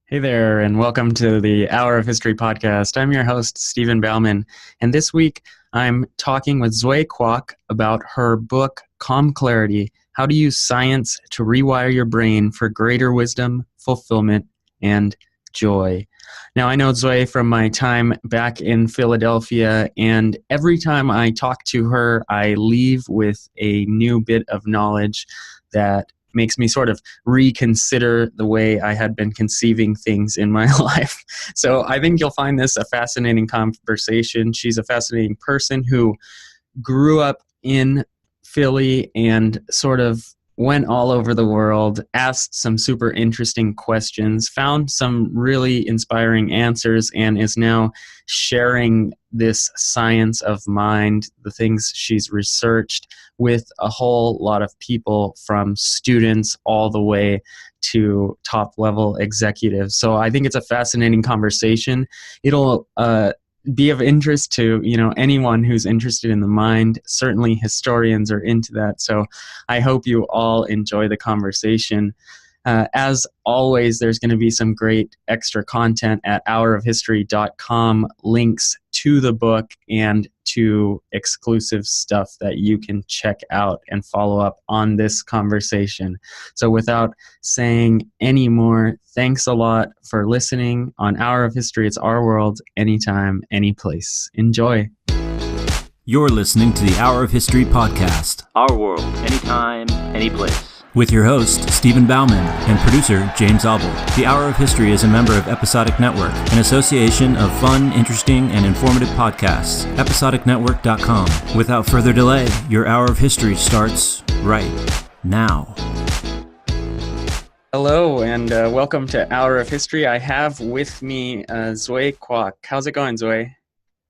Hey there, and welcome to the Hour of History podcast. I'm your host, Stephen Bauman, and this week I'm talking with Zoe Quach about her book, Calm Clarity, How to Use Science to Rewire Your Brain for Greater Wisdom, Fulfillment, and Joy. Now, I know Zoe from my time back in Philadelphia, and every time I talk to her, I leave with a new bit of knowledge that makes me sort of reconsider the way I had been conceiving things in my life. So I think you'll find this a fascinating conversation. She's a fascinating person who grew up in Philly and sort of went all over the world, asked some super interesting questions, found some really inspiring answers, and is now sharing this science of mind, the things she's researched, with a whole lot of people, from students all the way to top level executives. So I think it's a fascinating conversation. It'll be of interest to anyone who's interested in the mind. Certainly historians are into that. So I hope you all enjoy the conversation. As always, there's going to be some great extra content at hourofhistory.com, links to the book and to exclusive stuff that you can check out and follow up on this conversation. So without saying any more, thanks a lot for listening on Hour of History. It's our world, anytime, any place. Enjoy. You're listening to the Hour of History podcast. Our world, anytime, any place. With your host, Stephen Bauman, and producer, James Abel. The Hour of History is a member of Episodic Network, an association of fun, interesting, and informative podcasts. EpisodicNetwork.com. Without further delay, your Hour of History starts right now. Hello, and welcome to Hour of History. I have with me Zoe Quach. How's it going, Zoe?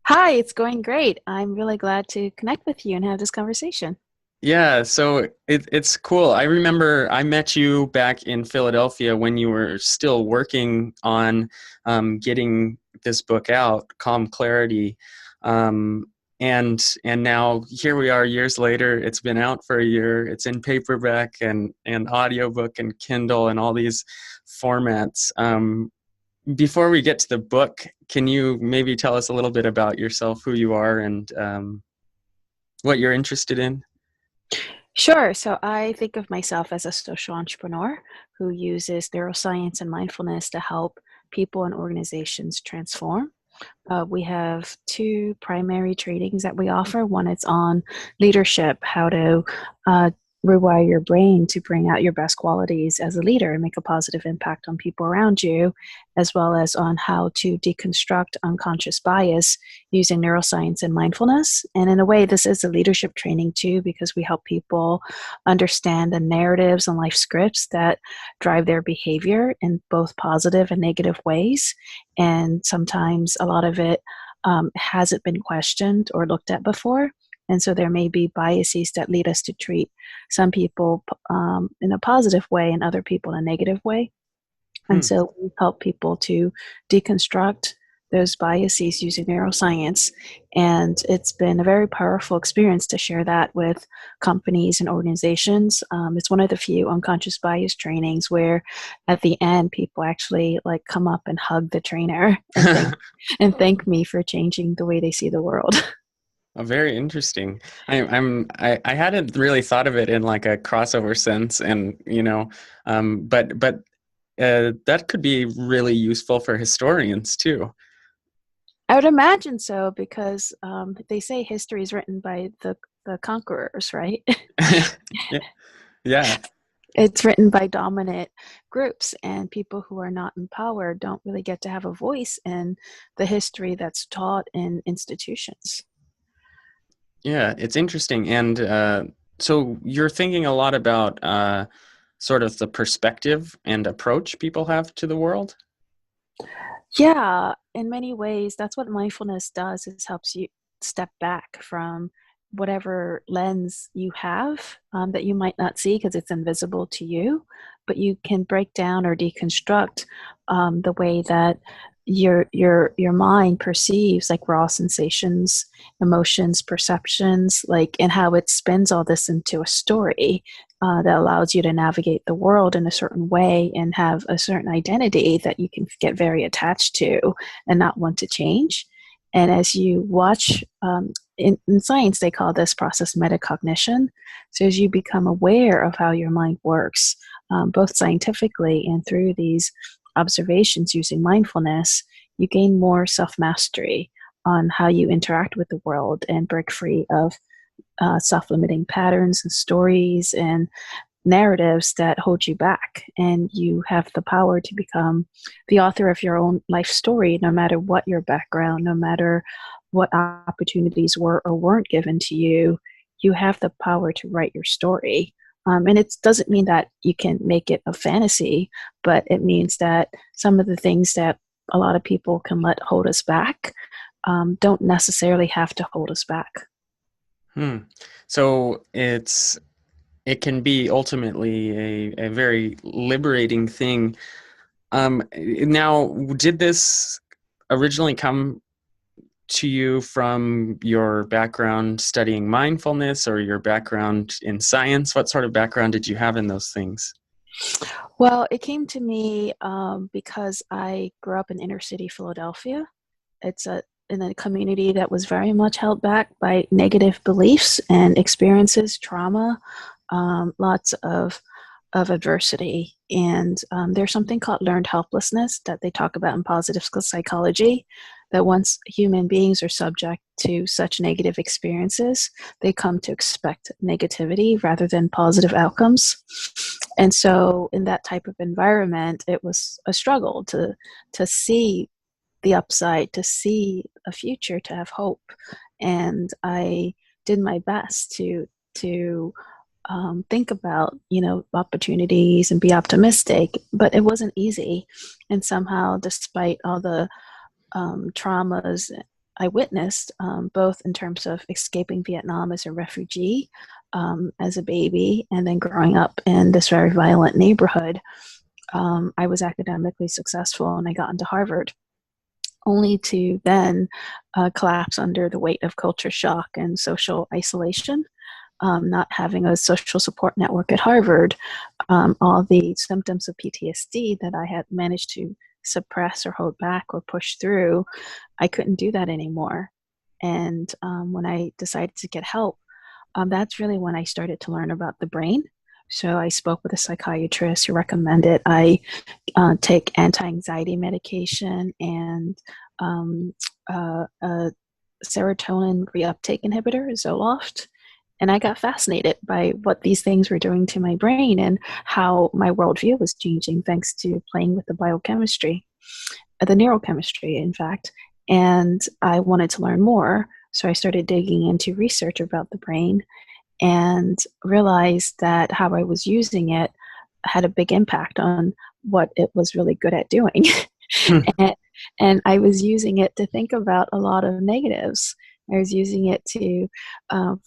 Hi, it's going great. I'm really glad to connect with you and have this conversation. Yeah, so it's cool. I remember I met you back in Philadelphia when you were still working on getting this book out, Calm Clarity, and now here we are years later. It's been out for a year. It's in paperback and audiobook and Kindle and all these formats. Before we get to the book, can you maybe tell us a little bit about yourself, who you are, and what you're interested in? Sure. So I think of myself as a social entrepreneur who uses neuroscience and mindfulness to help people and organizations transform. We have two primary trainings that we offer. One is on leadership, how to rewire your brain to bring out your best qualities as a leader and make a positive impact on people around you, as well as on how to deconstruct unconscious bias using neuroscience and mindfulness. And in a way, this is a leadership training too, because we help people understand the narratives and life scripts that drive their behavior in both positive and negative ways. And sometimes a lot of it hasn't been questioned or looked at before. And so there may be biases that lead us to treat some people in a positive way and other people in a negative way. And so we help people to deconstruct those biases using neuroscience. And it's been a very powerful experience to share that with companies and organizations. It's one of the few unconscious bias trainings where at the end, people actually come up and hug the trainer and thank me for changing the way they see the world. Oh, very interesting. I hadn't really thought of it in a crossover sense, and but that could be really useful for historians too. I would imagine so, because they say history is written by the conquerors, right? Yeah. It's written by dominant groups, and people who are not in power don't really get to have a voice in the history that's taught in institutions. Yeah, it's interesting. And so you're thinking a lot about sort of the perspective and approach people have to the world? Yeah, in many ways, that's what mindfulness does, is helps you step back from whatever lens you have that you might not see because it's invisible to you, but you can break down or deconstruct the way that your mind perceives raw sensations, emotions, perceptions, and how it spins all this into a story that allows you to navigate the world in a certain way and have a certain identity that you can get very attached to and not want to change. And as you watch, in science, they call this process metacognition. So as you become aware of how your mind works, both scientifically and through these observations using mindfulness, you gain more self-mastery on how you interact with the world and break free of self-limiting patterns and stories and narratives that hold you back. And you have the power to become the author of your own life story, no matter what your background, no matter what opportunities were or weren't given to you. You have the power to write your story. And it doesn't mean that you can make it a fantasy, but it means that some of the things that a lot of people can let hold us back don't necessarily have to hold us back. So it can be ultimately a very liberating thing. Now, did this originally come to you from your background studying mindfulness or your background in science? What sort of background did you have in those things? Well, it came to me because I grew up in inner city Philadelphia. It's in a community that was very much held back by negative beliefs and experiences, trauma, lots of adversity. And there's something called learned helplessness that they talk about in positive psychology, that once human beings are subject to such negative experiences, they come to expect negativity rather than positive outcomes. And so in that type of environment, it was a struggle to see the upside, to see a future, to have hope. And I did my best to think about, opportunities and be optimistic, but it wasn't easy. And somehow, despite all the traumas I witnessed, both in terms of escaping Vietnam as a refugee, as a baby, and then growing up in this very violent neighborhood, I was academically successful and I got into Harvard, only to then collapse under the weight of culture shock and social isolation. Not having a social support network at Harvard, all the symptoms of PTSD that I had managed to suppress or hold back or push through, I couldn't do that anymore. And when I decided to get help, that's really when I started to learn about the brain. So I spoke with a psychiatrist who recommended I take anti-anxiety medication and a serotonin reuptake inhibitor, Zoloft. And I got fascinated by what these things were doing to my brain and how my worldview was changing thanks to playing with the biochemistry, the neurochemistry, in fact. And I wanted to learn more. So I started digging into research about the brain and realized that how I was using it had a big impact on what it was really good at doing. And I was using it to think about a lot of negatives. I was using it to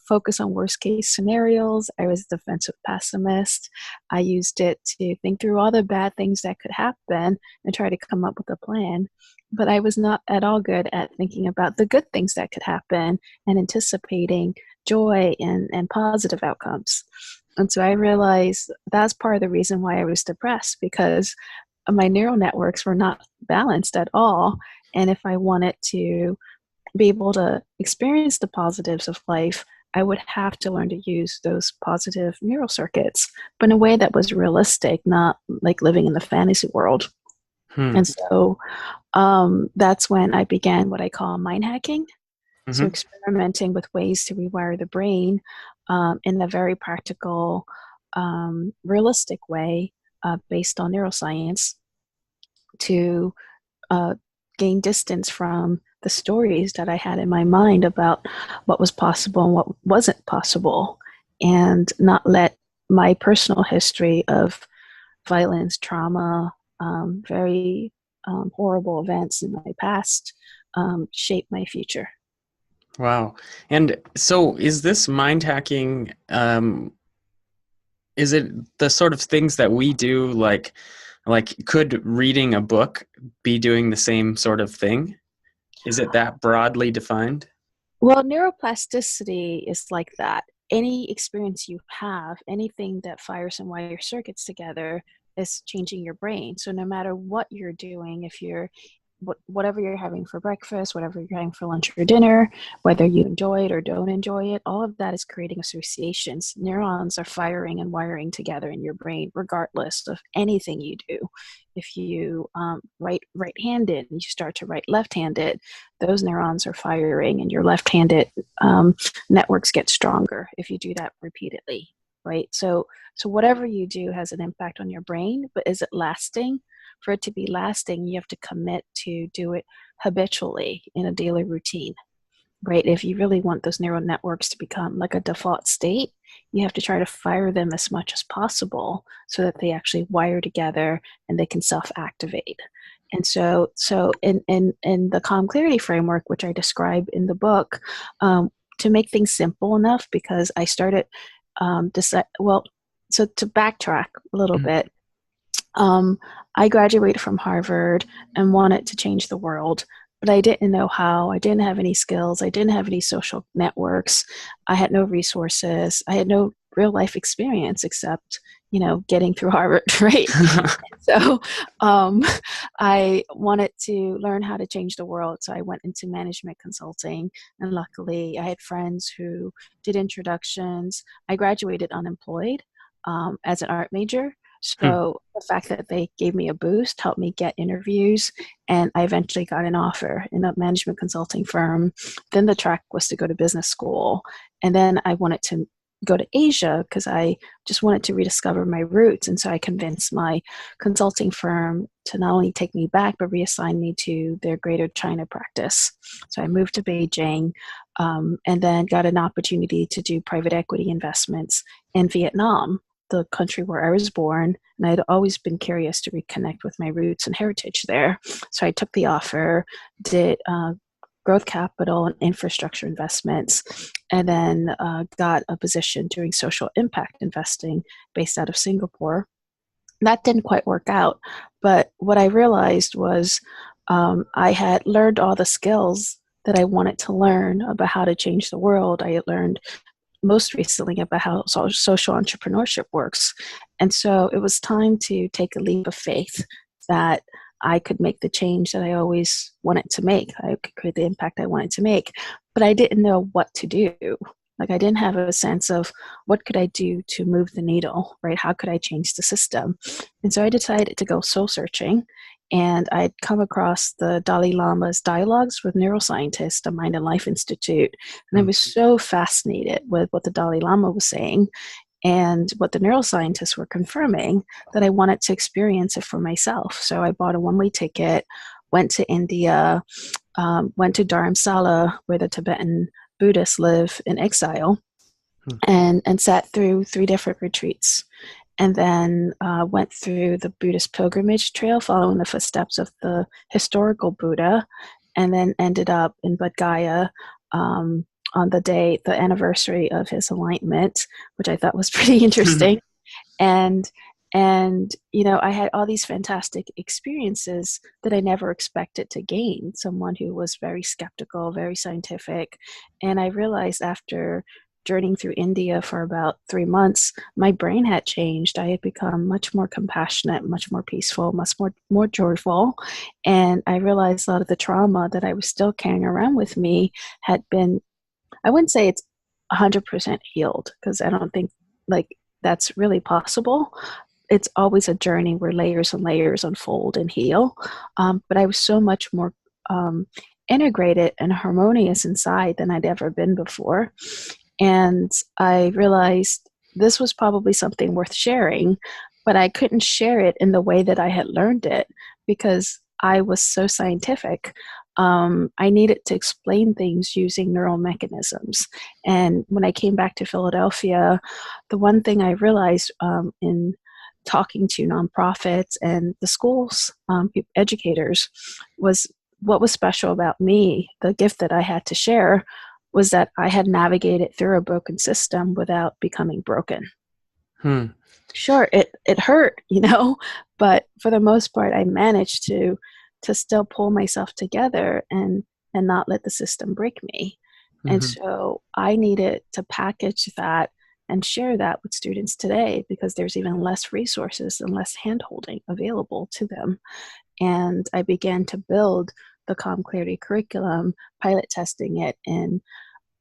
focus on worst case scenarios. I was a defensive pessimist. I used it to think through all the bad things that could happen and try to come up with a plan. But I was not at all good at thinking about the good things that could happen and anticipating joy and positive outcomes. And so I realized that's part of the reason why I was depressed, because my neural networks were not balanced at all. And if I wanted to be able to experience the positives of life, I would have to learn to use those positive neural circuits, but in a way that was realistic, not like living in the fantasy world. And so that's when I began what I call mind hacking. So experimenting with ways to rewire the brain in a very practical, realistic way based on neuroscience to gain distance from the stories that I had in my mind about what was possible and what wasn't possible, and not let my personal history of violence, trauma, very horrible events in my past shape my future. Wow. And so is this mind hacking, is it the sort of things that we do, like could reading a book be doing the same sort of thing? Is it that broadly defined? Well, neuroplasticity is like that. any experience you have, anything that fires and wires circuits together is changing your brain. So no matter what you're doing, if you're whatever you're having for breakfast, whatever you're having for lunch or dinner, whether you enjoy it or don't enjoy it, all of that is creating associations. Neurons are firing and wiring together in your brain, regardless of anything you do. If you write right-handed and you start to write left-handed, those neurons are firing and your left-handed networks get stronger if you do that repeatedly, right? So whatever you do has an impact on your brain, but is it lasting? For it to be lasting, you have to commit to do it habitually in a daily routine, right? If you really want those neural networks to become like a default state, you have to try to fire them as much as possible so that they actually wire together and they can self-activate. And so in the Calm Clarity framework, which I describe in the book, to make things simple enough, because I started so to backtrack a little bit, I graduated from Harvard and wanted to change the world, but I didn't know how. I didn't have any skills. I didn't have any social networks. I had no resources. I had no real life experience except, getting through Harvard, right? So I wanted to learn how to change the world. So I went into management consulting, and luckily I had friends who did introductions. I graduated unemployed as an art major. So the fact that they gave me a boost helped me get interviews, and I eventually got an offer in a management consulting firm. Then the track was to go to business school. And then I wanted to go to Asia because I just wanted to rediscover my roots. And so I convinced my consulting firm to not only take me back, but reassign me to their Greater China practice. So I moved to Beijing and then got an opportunity to do private equity investments in Vietnam, the country where I was born, and I'd always been curious to reconnect with my roots and heritage there. So I took the offer, did growth capital and infrastructure investments, and then got a position doing social impact investing based out of Singapore. That didn't quite work out, but what I realized was I had learned all the skills that I wanted to learn about how to change the world. I had learned most recently about how social entrepreneurship works. And so it was time to take a leap of faith that I could make the change that I always wanted to make. I could create the impact I wanted to make, but I didn't know what to do. Like I didn't have a sense of what could I do to move the needle, right? How could I change the system? And so I decided to go soul searching. And I'd come across the Dalai Lama's dialogues with neuroscientists, the Mind and Life Institute. And I was so fascinated with what the Dalai Lama was saying and what the neuroscientists were confirming that I wanted to experience it for myself. So I bought a one-way ticket, went to India, went to Dharamsala, where the Tibetan Buddhists live in exile, and sat through 3 different retreats. And then went through the Buddhist pilgrimage trail, following the footsteps of the historical Buddha, and then ended up in Bodh Gaya on the anniversary of his enlightenment, which I thought was pretty interesting. And I had all these fantastic experiences that I never expected to gain. Someone who was very skeptical, very scientific. And I realized after journeying through India for about 3 months, my brain had changed. I had become much more compassionate, much more peaceful, much more joyful. And I realized a lot of the trauma that I was still carrying around with me had been, I wouldn't say it's 100% healed, because I don't think that's really possible. It's always a journey where layers and layers unfold and heal. But I was so much more integrated and harmonious inside than I'd ever been before. And I realized this was probably something worth sharing, but I couldn't share it in the way that I had learned it because I was so scientific. I needed to explain things using neural mechanisms. And when I came back to Philadelphia, the one thing I realized in talking to nonprofits and the schools, educators, was what was special about me, the gift that I had to share, was that I had navigated through a broken system without becoming broken. Sure, it hurt, but for the most part, I managed to still pull myself together and not let the system break me. And Mhm. so I needed to package that and share that with students today because there's even less resources and less handholding available to them. And I began to build the Calm Clarity curriculum, pilot testing it in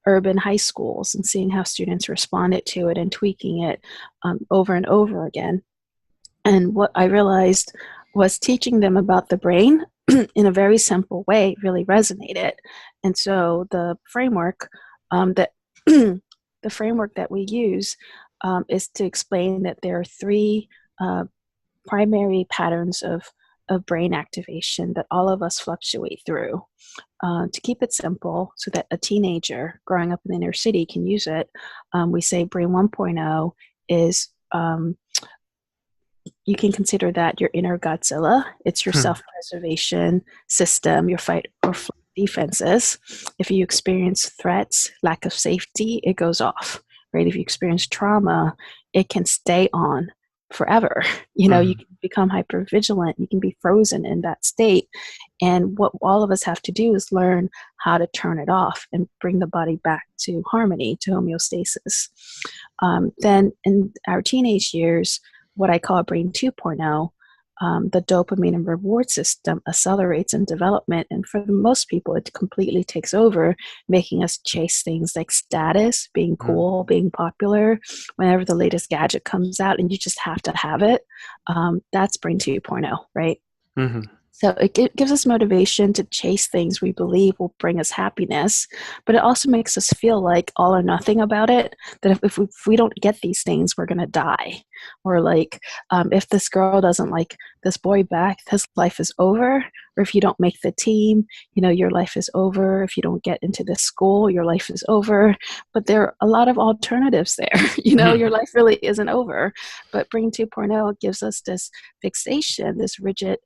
urban high schools and seeing how students responded to it and tweaking it over and over again. And what I realized was teaching them about the brain in a very simple way really resonated. And so the framework that the framework that we use is to explain that there are three primary patterns of brain activation that all of us fluctuate through. To keep it simple so that a teenager growing up in the inner city can use it, we say brain 1.0 is you can consider that your inner Godzilla. It's your self-preservation system, your fight or flight defenses. If you experience threats, lack of safety, it goes off, right? If you experience trauma, it can stay on forever. You can become hypervigilant. You can be frozen in that state. And what all of us have to do is learn how to turn it off and bring the body back to harmony, to homeostasis. Then in our teenage years, what I call brain 2.0, the dopamine and reward system accelerates in development. And for most people, it completely takes over, making us chase things like status, being cool, being popular. Whenever the latest gadget comes out and you just have to have it, that's brain 2.0, right? Mm-hmm. So it gives us motivation to chase things we believe will bring us happiness, but it also makes us feel like all or nothing about it, that if we don't get these things, we're going to die. Or like if this girl doesn't like this boy back, his life is over. Or if you don't make the team, your life is over. If you don't get into this school, your life is over. But there are a lot of alternatives there. Your life really isn't over. But Brain 2.0 gives us this fixation, this rigid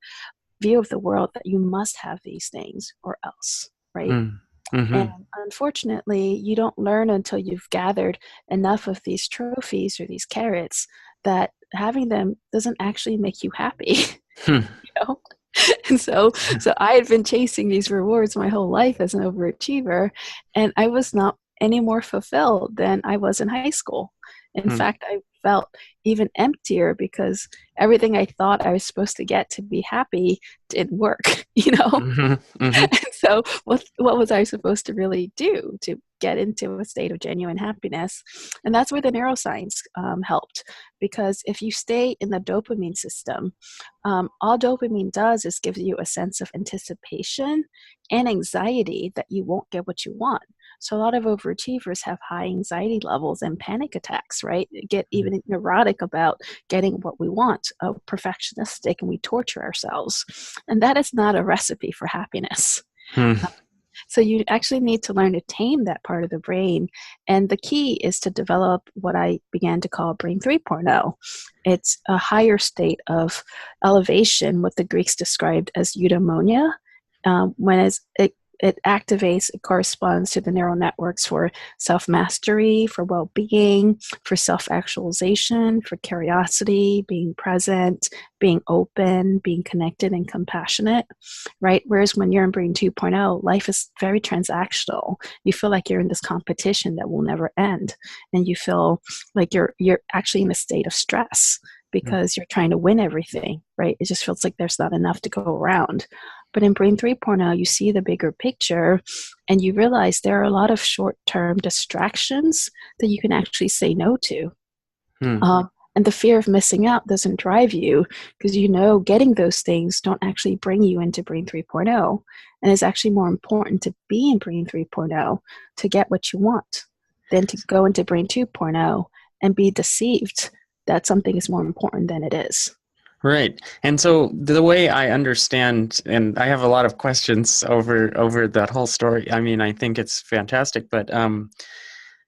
view of the world that you must have these things or else, right? Mm-hmm. And unfortunately, you don't learn until you've gathered enough of these trophies or these carrots that having them doesn't actually make you happy. And so I had been chasing these rewards my whole life as an overachiever, and I was not any more fulfilled than I was in high school. In fact, I felt even emptier because everything I thought I was supposed to get to be happy didn't work, Mm-hmm. Mm-hmm. And so what was I supposed to really do to get into a state of genuine happiness? And that's where the neuroscience helped. Because if you stay in the dopamine system, all dopamine does is gives you a sense of anticipation and anxiety that you won't get what you want. So a lot of overachievers have high anxiety levels and panic attacks, right? Get even neurotic about getting what we want, perfectionistic, and we torture ourselves. And that is not a recipe for happiness. So you actually need to learn to tame that part of the brain. And the key is to develop what I began to call Brain 3.0. It's a higher state of elevation, what the Greeks described as eudaimonia. It activates, it corresponds to the neural networks for self-mastery, for well-being, for self-actualization, for curiosity, being present, being open, being connected and compassionate, right? Whereas when you're in Brain 2.0, life is very transactional. You feel like you're in this competition that will never end. And you feel like you're actually in a state of stress because you're trying to win everything, right? It just feels like there's not enough to go around. But in Brain 3.0, you see the bigger picture and you realize there are a lot of short-term distractions that you can actually say no to. And the fear of missing out doesn't drive you because getting those things don't actually bring you into Brain 3.0. And it's actually more important to be in Brain 3.0 to get what you want than to go into Brain 2.0 and be deceived that something is more important than it is. Right. And so the way I understand, and I have a lot of questions over that whole story. I mean, I think it's fantastic, but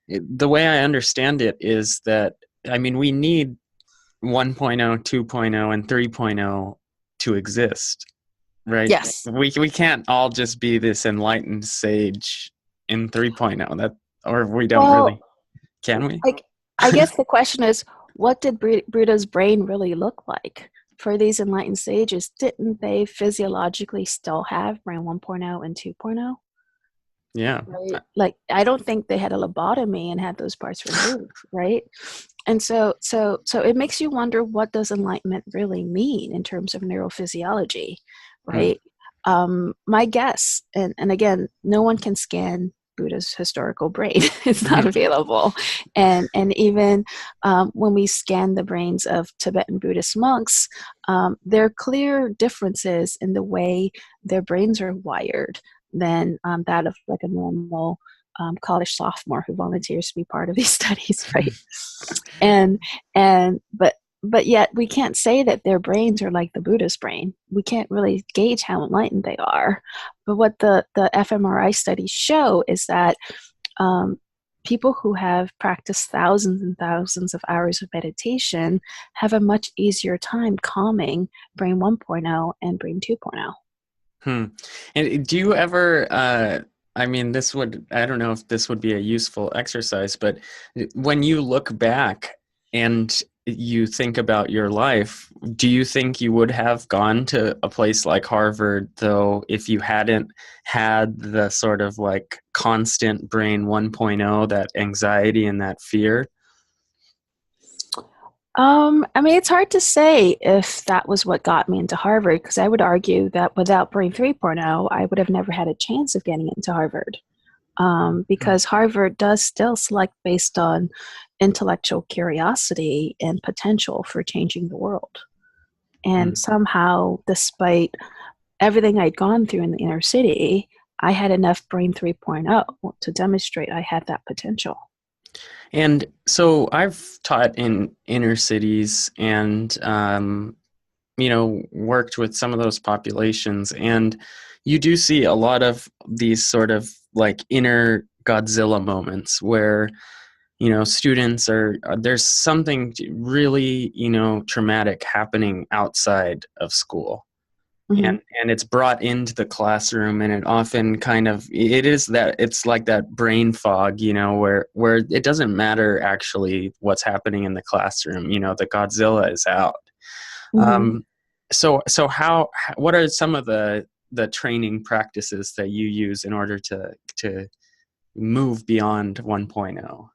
the way I understand it is that, I mean, we need 1.0, 2.0, and 3.0 to exist, right? Yes. We can't all just be this enlightened sage in 3.0, or we don't really, can we? I guess the question is, what did Buddha's brain really look like? For these enlightened sages, didn't they physiologically still have Brain 1.0 and 2.0? Yeah. Right? Like, I don't think they had a lobotomy and had those parts removed, right? And so it makes you wonder, what does enlightenment really mean in terms of neurophysiology, Mm. right? My guess, and again, no one can scan Buddha's historical brain; it's not available. And even when we scan the brains of Tibetan Buddhist monks, there are clear differences in the way their brains are wired than that of like a normal college sophomore who volunteers to be part of these studies, right? and but yet we can't say that their brains are like the Buddha's brain. We can't really gauge how enlightened they are. But what the fMRI studies show is that people who have practiced thousands and thousands of hours of meditation have a much easier time calming brain 1.0 and brain 2.0. And do you ever, I mean, I don't know if this would be a useful exercise, but when you look back and you think about your life, do you think you would have gone to a place like Harvard, though, if you hadn't had the sort of like constant brain 1.0, that anxiety and that fear? I mean, it's hard to say if that was what got me into Harvard, because I would argue that without Brain 3.0, I would have never had a chance of getting into Harvard. Because Harvard does still select based on intellectual curiosity and potential for changing the world. And somehow, despite everything I'd gone through in the inner city, I had enough Brain 3.0 to demonstrate I had that potential. And so I've taught in inner cities and, worked with some of those populations. And you do see a lot of these sort of like inner Godzilla moments where, students there's something really, traumatic happening outside of school. Mm-hmm. And it's brought into the classroom, and it often it's like that brain fog, where it doesn't matter actually what's happening in the classroom. The Godzilla is out. Mm-hmm. So what are some of the training practices that you use in order to move beyond 1.0?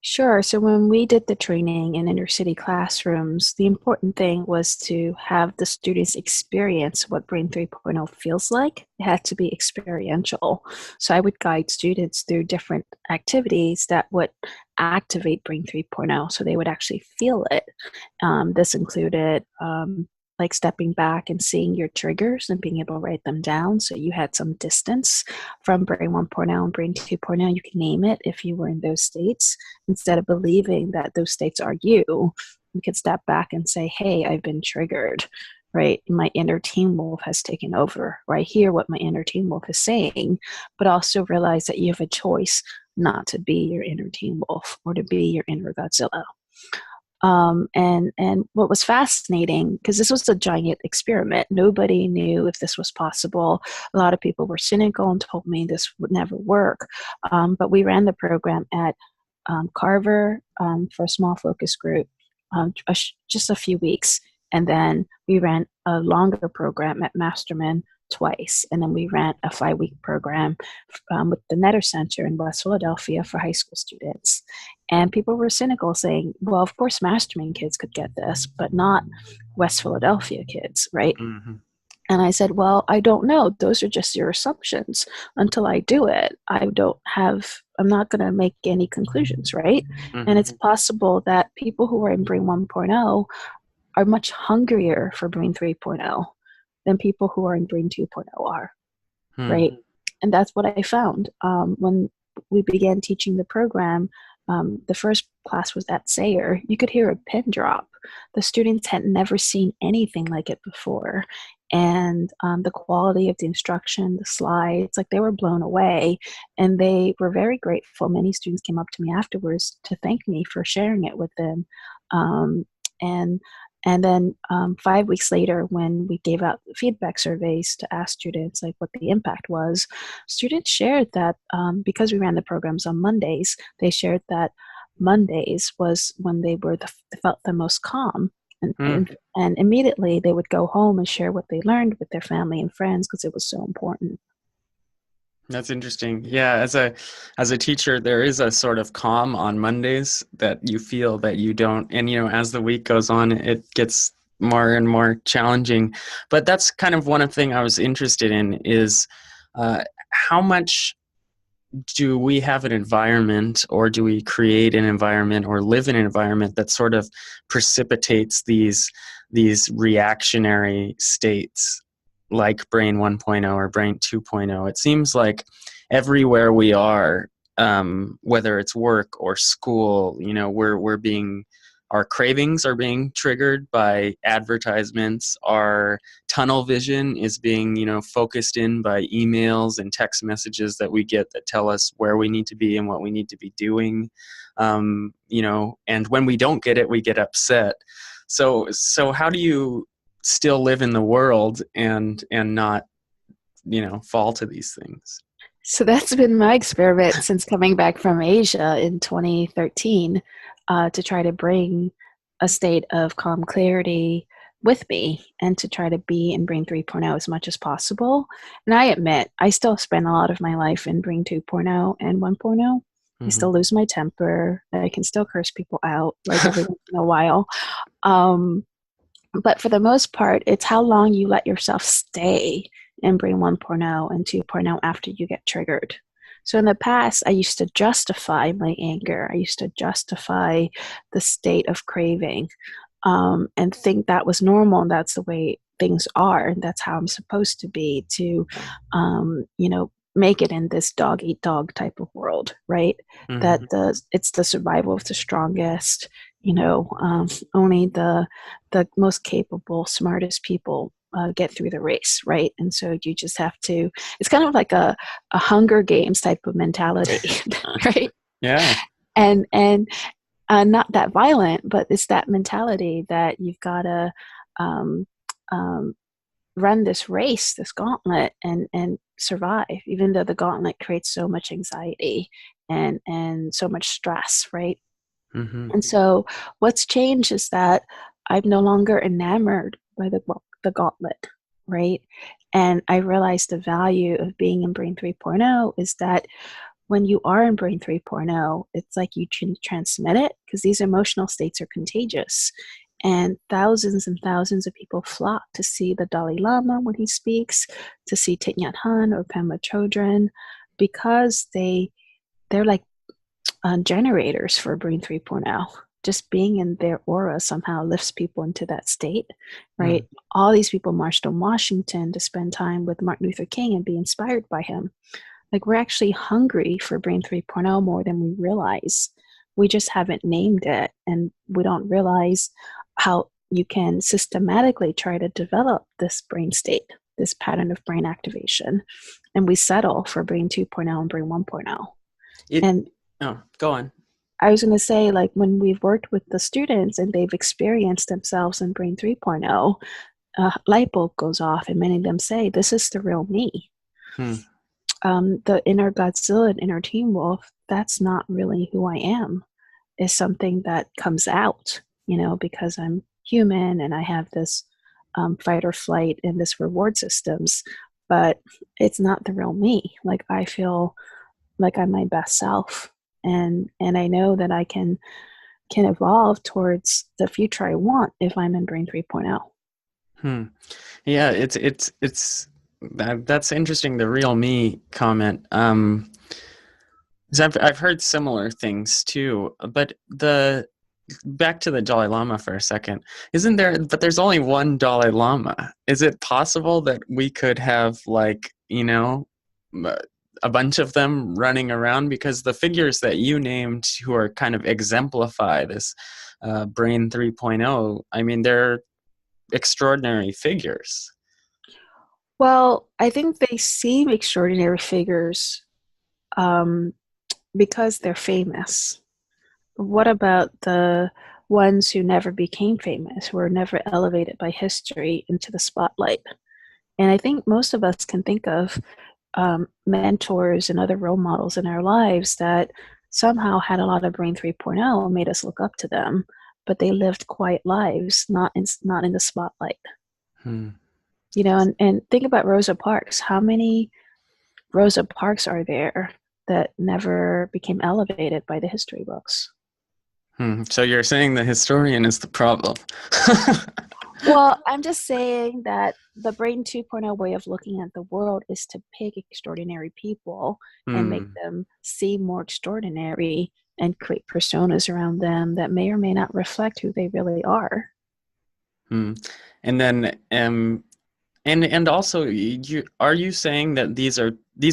Sure. So when we did the training in inner city classrooms, the important thing was to have the students experience what Brain 3.0 feels like. It had to be experiential. So I would guide students through different activities that would activate Brain 3.0 so they would actually feel it. This included like stepping back and seeing your triggers and being able to write them down so you had some distance from Brain 1.0 and Brain 2.0. You can name it if you were in those states. Instead of believing that those states are you, you could step back and say, hey, I've been triggered, right? My inner teen wolf has taken over, or I hear what my inner teen wolf is saying, but also realize that you have a choice not to be your inner teen wolf or to be your inner Godzilla. And what was fascinating, because this was a giant experiment, nobody knew if this was possible. A lot of people were cynical and told me this would never work. But we ran the program at Carver for a small focus group, just a few weeks. And then we ran a longer program at Masterman twice. And then we ran a 5-week program with the Netter Center in West Philadelphia for high school students. And people were cynical, saying, well, of course, Masterman kids could get this, but not West Philadelphia kids, right? Mm-hmm. And I said, well, I don't know. Those are just your assumptions. Until I do it, I'm not going to make any conclusions, right? Mm-hmm. And it's possible that people who are in Brain 1.0 are much hungrier for Brain 3.0 than people who are in Brain 2.0 are, right? And that's what I found. When we began teaching the program, the first class was at Sayer. You could hear a pin drop. The students had never seen anything like it before. And the quality of the instruction, the slides, like they were blown away. And they were very grateful. Many students came up to me afterwards to thank me for sharing it with them. And then 5 weeks later, when we gave out feedback surveys to ask students like what the impact was, students shared that because we ran the programs on Mondays, they shared that Mondays was when they felt the most calm. And immediately they would go home and share what they learned with their family and friends because it was so important. That's interesting. Yeah, as a teacher, there is a sort of calm on Mondays that you feel that you don't, and as the week goes on, it gets more and more challenging. But that's kind of one thing I was interested in is how much do we have an environment, or do we create an environment or live in an environment that sort of precipitates these reactionary states like brain 1.0 or brain 2.0? It seems like everywhere we are, whether it's work or school, we're being, our cravings are being triggered by advertisements. Our tunnel vision is being, focused in by emails and text messages that we get that tell us where we need to be and what we need to be doing. And when we don't get it, we get upset. So how do you still live in the world and not, fall to these things? So that's been my experiment since coming back from Asia in 2013, to try to bring a state of calm clarity with me and to try to be in Brain 3.0 as much as possible. And I admit, I still spend a lot of my life in Brain 2.0 and 1.0. Mm-hmm. I still lose my temper. I can still curse people out like every once in a while. But for the most part, it's how long you let yourself stay in Brain 1.0 and 2.0 after you get triggered. So in the past, I used to justify my anger. I used to justify the state of craving, and think that was normal and that's the way things are and that's how I'm supposed to be to, make it in this dog eat dog type of world, right? Mm-hmm. It's the survival of the strongest. Only the most capable, smartest people get through the race, right? And so you just have to, it's kind of like a Hunger Games type of mentality, right? Yeah. And not that violent, but it's that mentality that you've got to run this race, this gauntlet, and survive, even though the gauntlet creates so much anxiety and so much stress, right? Mm-hmm. And so what's changed is that I'm no longer enamored by the gauntlet, right? And I realized the value of being in Brain 3.0 is that when you are in Brain 3.0, it's like you can transmit it because these emotional states are contagious. And thousands of people flock to see the Dalai Lama when he speaks, to see Thich Nhat Hanh or Pema Chodron, because they're like generators for Brain 3.0. Just being in their aura somehow lifts people into that state, right? All these people marched on Washington to spend time with Martin Luther King and be inspired by him. Like, we're actually hungry for Brain 3.0 more than we realize. We just haven't named it, and we don't realize how you can systematically try to develop this brain state, this pattern of brain activation, and we settle for Brain 2.0 and Brain 1.0. Go on. I was going to say, like, when we've worked with the students and they've experienced themselves in Brain 3.0, light bulb goes off, and many of them say, this is the real me. The inner Godzilla and inner Teen Wolf, that's not really who I am, is something that comes out, because I'm human and I have this fight or flight and this reward systems, but it's not the real me. Like, I feel like I'm my best self. And I know that I can evolve towards the future I want if I'm in Brain 3.0. Yeah, it's that's interesting. The real me comment. 'Cause I've heard similar things too. But back to the Dalai Lama for a second. Isn't there? But there's only one Dalai Lama. Is it possible that we could have, like, a bunch of them running around? Because the figures that you named, who are kind of exemplify this Brain 3.0, I mean, they're extraordinary figures. Well, I think they seem extraordinary figures because they're famous. What about the ones who never became famous, who were never elevated by history into the spotlight? And I think most of us can think of mentors and other role models in our lives that somehow had a lot of Brain 3.0 and made us look up to them, but they lived quiet lives, not in the spotlight. And think about Rosa Parks. How many Rosa Parks are there that never became elevated by the history books. So you're saying the historian is the problem. Well, I'm just saying that the Brain 2.0 way of looking at the world is to pick extraordinary people and make them seem more extraordinary and create personas around them that may or may not reflect who they really are. And then, and also, are you saying that these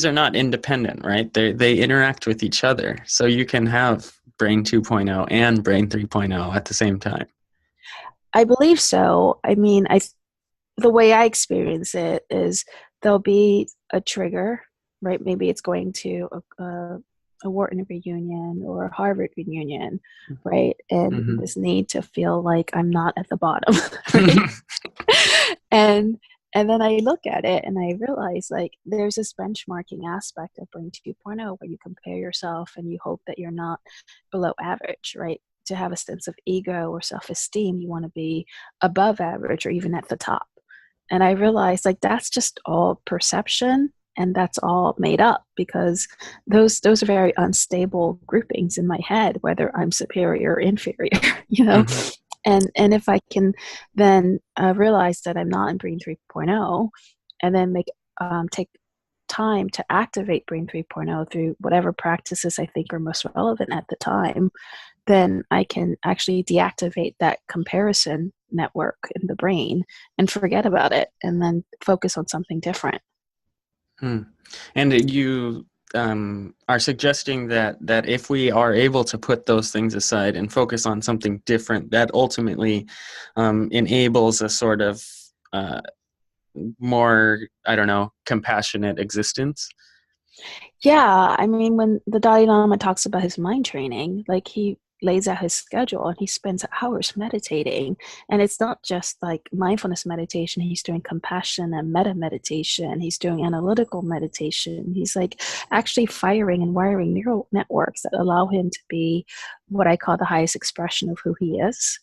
are not independent, right? They interact with each other, so you can have Brain 2.0 and Brain 3.0 at the same time. I believe so. I mean, the way I experience it is there'll be a trigger, right? Maybe it's going to a Wharton reunion or a Harvard reunion, right? And this need to feel like I'm not at the bottom, right? And then I look at it and I realize like there's this benchmarking aspect of Brain 2.0 where you compare yourself and you hope that you're not below average, right? To have a sense of ego or self-esteem, you want to be above average or even at the top. And I realized like that's just all perception and that's all made up because those are very unstable groupings in my head, whether I'm superior or inferior, you know? And if I can then realize that I'm not in Brain 3.0 and then take time to activate Brain 3.0 through whatever practices I think are most relevant at the time, then I can actually deactivate that comparison network in the brain and forget about it and then focus on something different. And you are suggesting that if we are able to put those things aside and focus on something different, that ultimately enables a sort of more, I don't know, compassionate existence. Yeah, I mean, when the Dalai Lama talks about his mind training, like he lays out his schedule and he spends hours meditating. And it's not just like mindfulness meditation. He's doing compassion and meta meditation. He's doing analytical meditation. He's like actually firing and wiring neural networks that allow him to be what I call the highest expression of who he is.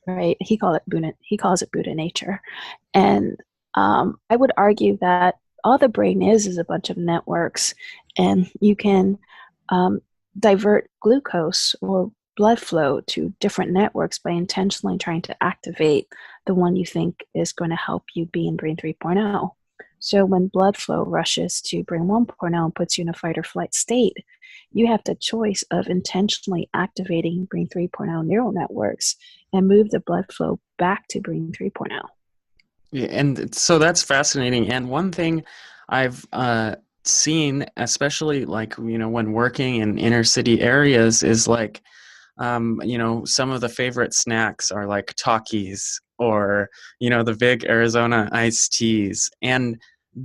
Right? He calls it Buddha nature. And I would argue that all the brain is a bunch of networks, and you can divert glucose or blood flow to different networks by intentionally trying to activate the one you think is going to help you be in Brain 3.0. So when blood flow rushes to Brain 1.0 and puts you in a fight or flight state, you have the choice of intentionally activating Brain 3.0 neural networks and move the blood flow back to Brain 3.0. Yeah, and so that's fascinating. And one thing I've seen, especially like, when working in inner city areas, is like, some of the favorite snacks are like Takis or, the big Arizona iced teas. And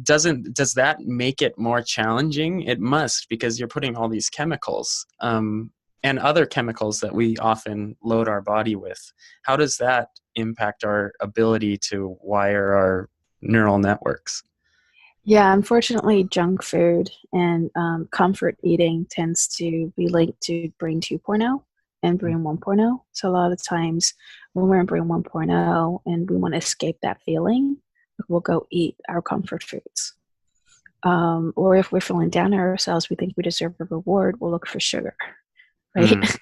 does that make it more challenging? It must, because you're putting all these chemicals and other chemicals that we often load our body with. How does that impact our ability to wire our neural networks? Yeah, unfortunately, junk food and comfort eating tends to be linked to Brain 2.0 and Brain 1.0. So a lot of times when we're in Brain 1.0 and we want to escape that feeling, we'll go eat our comfort foods. Or if we're feeling down on ourselves, we think we deserve a reward, we'll look for sugar, right?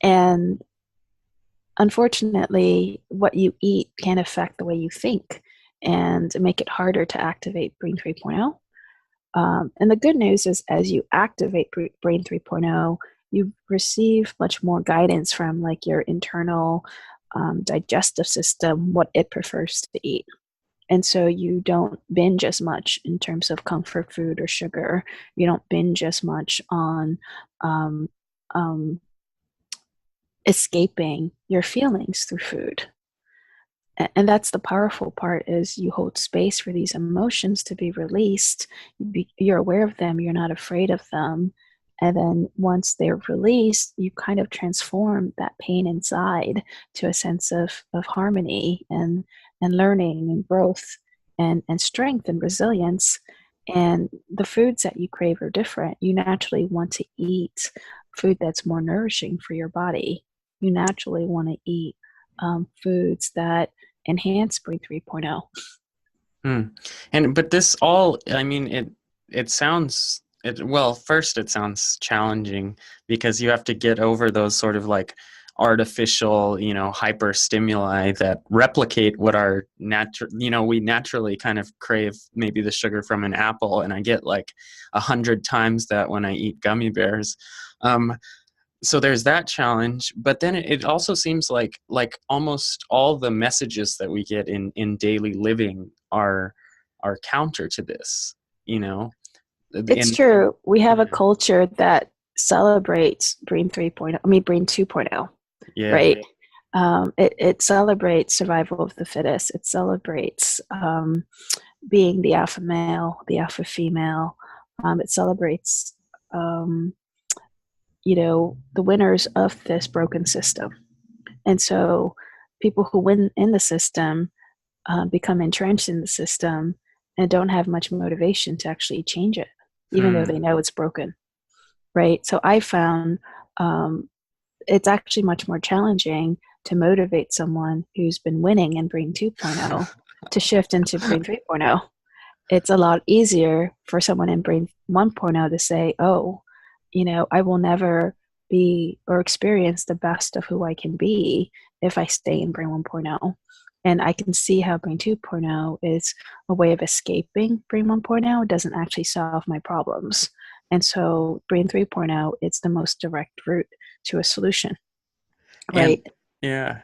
And unfortunately, what you eat can affect the way you think and make it harder to activate Brain 3.0. And the good news is as you activate Brain 3.0, you receive much more guidance from like your internal digestive system, what it prefers to eat. And so you don't binge as much in terms of comfort food or sugar. You don't binge as much on escaping your feelings through food. And that's the powerful part, is you hold space for these emotions to be released. You're aware of them, you're not afraid of them. And then once they're released, you kind of transform that pain inside to a sense of harmony and learning and growth and strength and resilience. And the foods that you crave are different. You naturally want to eat food that's more nourishing for your body. You naturally want to eat foods that enhance Brain 3.0. Hmm. But this all, I mean, it sounds well, first it sounds challenging because you have to get over those sort of like artificial, hyper stimuli that replicate what our natural, we naturally kind of crave maybe the sugar from an apple, and I get like 100 times that when I eat gummy bears. Um, so there's that challenge, but then it also seems like almost all the messages that we get in daily living are counter to this, you know It's and true. We have a yeah, culture that celebrates Brain 3.0, I mean, Brain 2.0, yeah. right? It celebrates survival of the fittest. It celebrates being the alpha male, the alpha female. It celebrates, um, the winners of this broken system. And so people who win in the system become entrenched in the system and don't have much motivation to actually change it, even though they Hmm. know it's broken, right? So I found it's actually much more challenging to motivate someone who's been winning in Brain 2.0 to shift into Brain 3.0. It's a lot easier for someone in Brain 1.0 to say, oh, I will never be or experience the best of who I can be if I stay in Brain 1.0. And I can see how Brain 2.0 is a way of escaping Brain 1.0. It doesn't actually solve my problems. And so Brain 3.0, it's the most direct route to a solution, And right? yeah,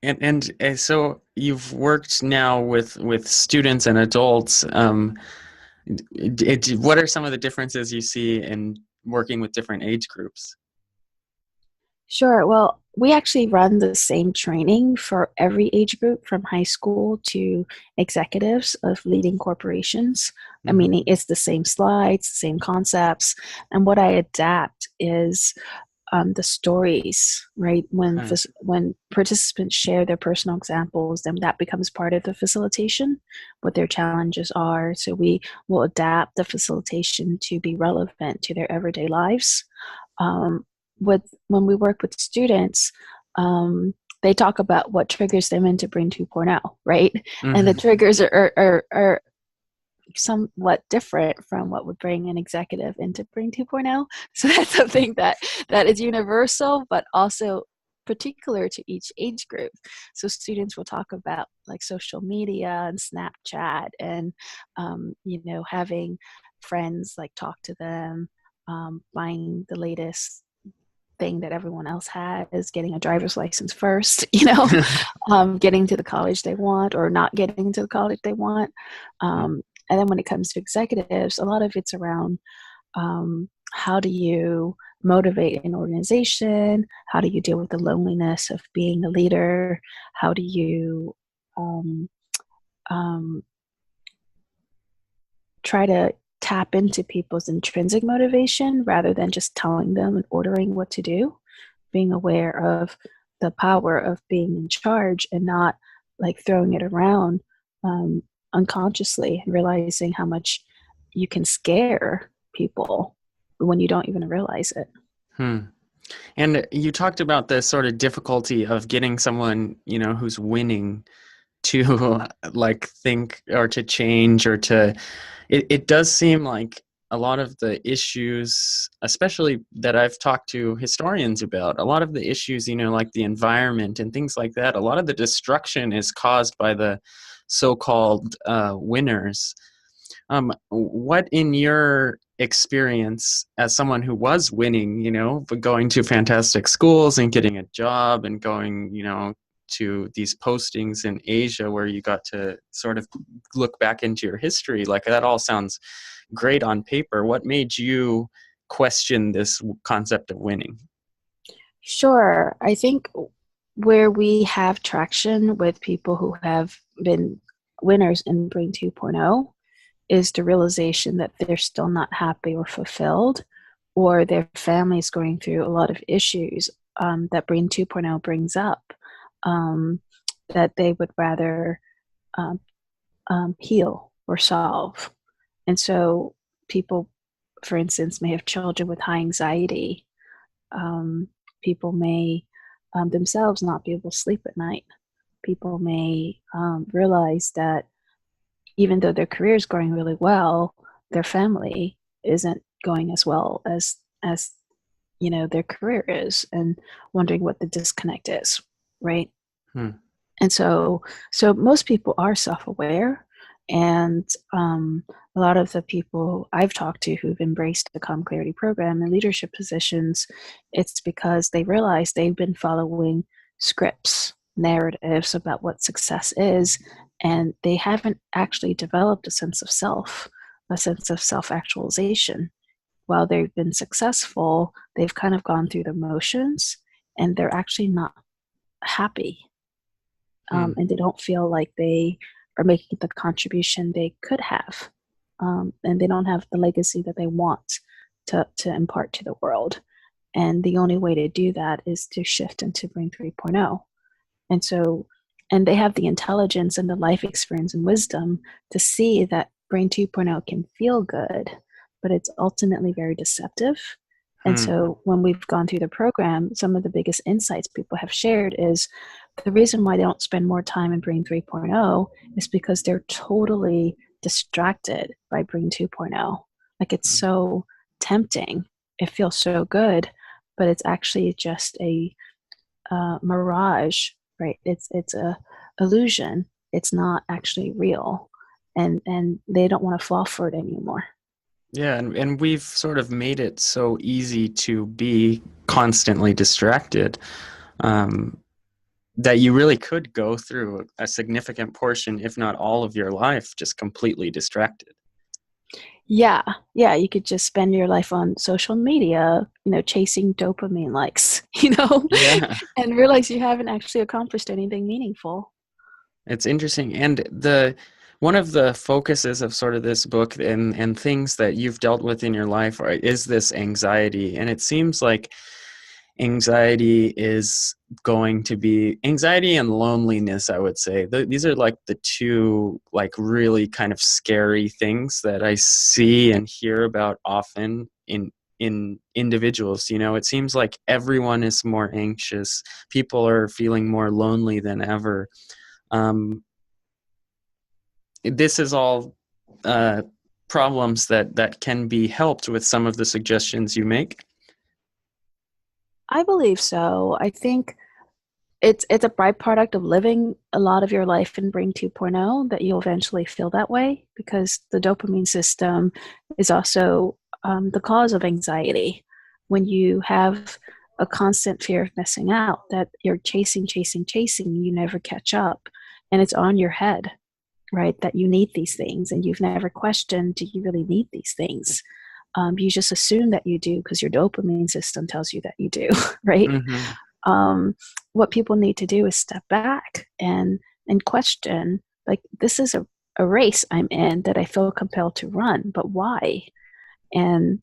and so you've worked now with students and adults. What are some of the differences you see in working with different age groups? Sure. Well, we actually run the same training for every age group from high school to executives of leading corporations. I Hmm. mean, it's the same slides, same concepts. And what I adapt is the stories, right? Huh. When participants share their personal examples, then that becomes part of the facilitation, what their challenges are. So we will adapt the facilitation to be relevant to their everyday lives. Um, when we work with students, they talk about what triggers them into Brain 2.0, right? And the Hmm. triggers are somewhat different from what would bring an executive into Brain 2.0. So that's something that is universal, but also particular to each age group. So students will talk about like social media and Snapchat and having friends like talk to them, buying the latest thing that everyone else has, getting a driver's license first, getting to the college they want or not getting to the college they want. And then when it comes to executives, a lot of it's around how do you motivate an organization? How do you deal with the loneliness of being a leader? How do you um, um, try to tap into people's intrinsic motivation rather than just telling them and ordering what to do? Being aware of the power of being in charge and not like throwing it around um, unconsciously and realizing how much you can scare people when you don't even realize it. Hmm. And you talked about the sort of difficulty of getting someone, who's winning to like think or to change or to it does seem like a lot of the issues, especially that I've talked to historians about, a lot of the issues, like the environment and things like that, a lot of the destruction is caused by the so-called winners. What in your experience as someone who was winning, but going to fantastic schools and getting a job and going, to these postings in Asia where you got to sort of look back into your history, like that all sounds great on paper. What made you question this concept of winning? Sure. I think where we have traction with people who have been winners in Brain 2.0 is the realization that they're still not happy or fulfilled, or their family is going through a lot of issues that Brain 2.0 brings up um, that they would rather um, heal or solve. And so people, for instance, may have children with high anxiety. People may themselves not be able to sleep at night. People may realize that even though their career is going really well, their family isn't going as well as their career is, and wondering what the disconnect is, right? And so most people are self-aware, and a lot of the people I've talked to who've embraced the Calm Clarity program in leadership positions, it's because they realize they've been following scripts, narratives about what success is, and they haven't actually developed a sense of self, a sense of self-actualization. While they've been successful, they've kind of gone through the motions, and they're actually not happy. And they don't feel like they are making the contribution they could have. And they don't have the legacy that they want to impart to the world. And the only way to do that is to shift into Brain 3.0. And they have the intelligence and the life experience and wisdom to see that Brain 2.0 can feel good, but it's ultimately very deceptive. And so when we've gone through the program, some of the biggest insights people have shared is the reason why they don't spend more time in Brain 3.0 is because they're totally distracted by Brain 2.0. Like, it's so tempting. It feels so good, but it's actually just a mirage, right? It's a illusion. It's not actually real. And they don't want to fall for it anymore. Yeah, and we've sort of made it so easy to be constantly distracted that you really could go through a significant portion, if not all of your life, just completely distracted. Yeah, you could just spend your life on social media, chasing dopamine likes, Yeah. and realize you haven't actually accomplished anything meaningful. It's interesting. And one of the focuses of sort of this book and things that you've dealt with in your life is this anxiety. And it seems like anxiety is going to be anxiety and loneliness, I would say. These are like the two like really kind of scary things that I see and hear about often in individuals. It seems like everyone is more anxious. People are feeling more lonely than ever. This is all problems that can be helped with some of the suggestions you make. I believe so. I think it's a byproduct of living a lot of your life in Brain 2.0 that you'll eventually feel that way, because the dopamine system is also the cause of anxiety. When you have a constant fear of missing out, that you're chasing, you never catch up, and it's on your head, right? That you need these things, and you've never questioned, do you really need these things? You just assume that you do because your dopamine system tells you that you do, right? What people need to do is step back and question, like, this is a race I'm in that I feel compelled to run, but why? And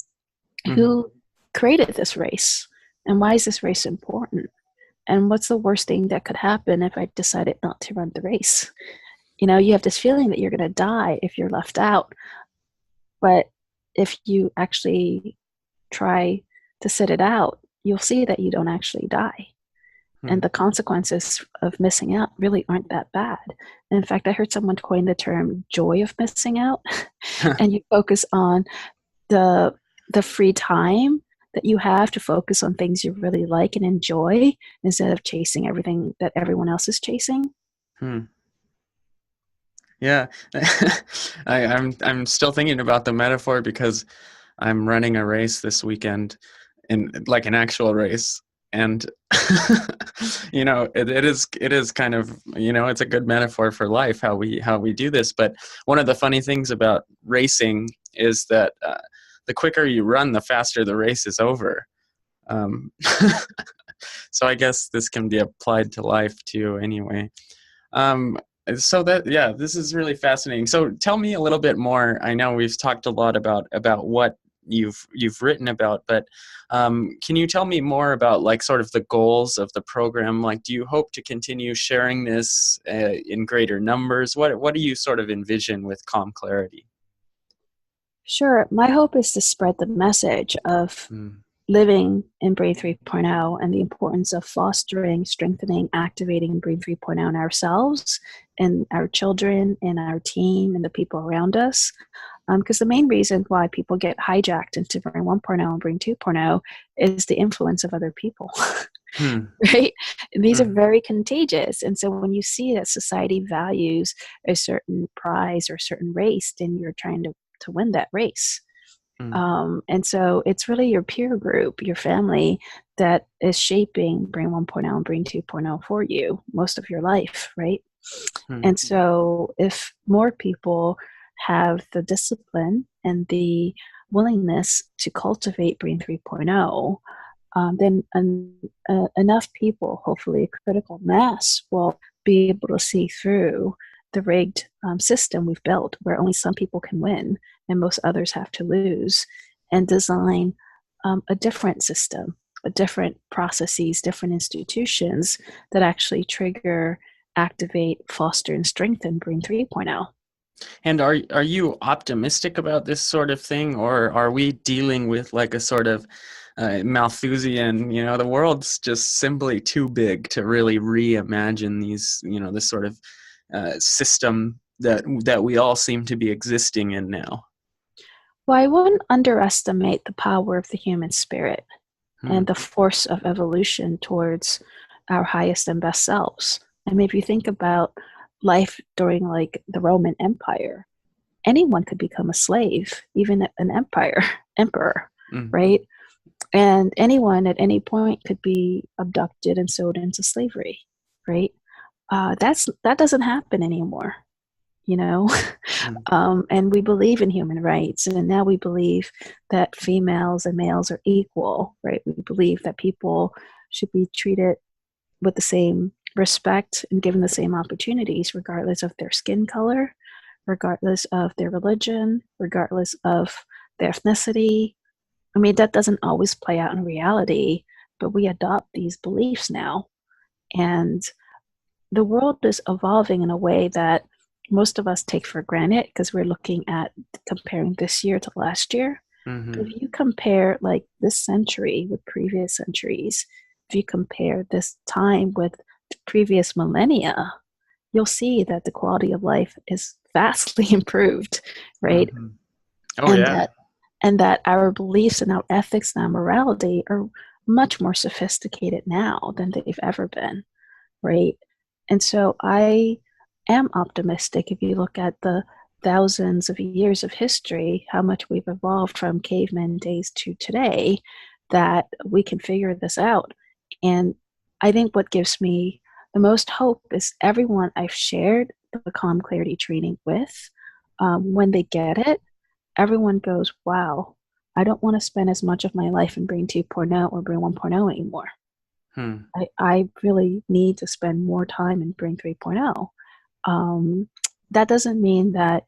who created this race? And why is this race important? And what's the worst thing that could happen if I decided not to run the race? You have this feeling that you're going to die if you're left out. But if you actually try to sit it out, you'll see that you don't actually die. And the consequences of missing out really aren't that bad. And in fact, I heard someone coin the term joy of missing out. And you focus on the free time that you have to focus on things you really like and enjoy, instead of chasing everything that everyone else is chasing. Yeah. I'm still thinking about the metaphor because I'm running a race this weekend, in like an actual race. And it is kind of, it's a good metaphor for life, how we do this. But one of the funny things about racing is that the quicker you run, the faster the race is over. So I guess this can be applied to life too, anyway. So this is really fascinating. So tell me a little bit more. I know we've talked a lot about what you've written about, but can you tell me more about like sort of the goals of the program? Like, do you hope to continue sharing this in greater numbers? What do you sort of envision with Calm Clarity? Sure. My hope is to spread the message of living in Brain 3.0 and the importance of fostering, strengthening, activating Brain 3.0 in ourselves in our children, in our team, and the people around us. Because the main reason why people get hijacked into Brain 1.0 and Brain 2.0 is the influence of other people, Hmm. right? And these are Hmm. very contagious. And so when you see that society values a certain prize or certain race, then you're trying to win that race. Hmm. And so it's really your peer group, your family, that is shaping Brain 1.0 and Brain 2.0 for you most of your life, right? Hmm. And so if more people have the discipline and the willingness to cultivate Brain 3.0, then enough people, hopefully a critical mass, will be able to see through the rigged system we've built where only some people can win and most others have to lose, and design a different system, different processes, different institutions that actually trigger, activate, foster, and strengthen Brain 3.0. And are you optimistic about this sort of thing, or are we dealing with like a sort of Malthusian, the world's just simply too big to really reimagine these, this sort of system that we all seem to be existing in now? Well, I wouldn't underestimate the power of the human spirit Hmm. and the force of evolution towards our highest and best selves. I mean, if you think about life during like the Roman Empire, anyone could become a slave, even an emperor, Hmm. right? And anyone at any point could be abducted and sold into slavery, right? That doesn't happen anymore, you know. Hmm. And we believe in human rights, and now we believe that females and males are equal, right? We believe that people should be treated with the same respect and given the same opportunities, regardless of their skin color, regardless of their religion, regardless of their ethnicity. I mean, that doesn't always play out in reality, but we adopt these beliefs now. And the world is evolving in a way that most of us take for granted because we're looking at comparing this year to last year. But Hmm. if you compare like this century with previous centuries, if you compare this time with previous millennia, you'll see that the quality of life is vastly improved, right? Hmm. Oh And yeah. that our beliefs and our ethics and our morality are much more sophisticated now than they've ever been, right? And so I am optimistic if you look at the thousands of years of history, how much we've evolved from caveman days to today, that we can figure this out. And I think what gives me the most hope is everyone I've shared the Calm Clarity training with, when they get it, everyone goes, wow, I don't want to spend as much of my life in Brain 2.0 or Brain 1.0 anymore. Hmm. I really need to spend more time in Brain 3.0. That doesn't mean that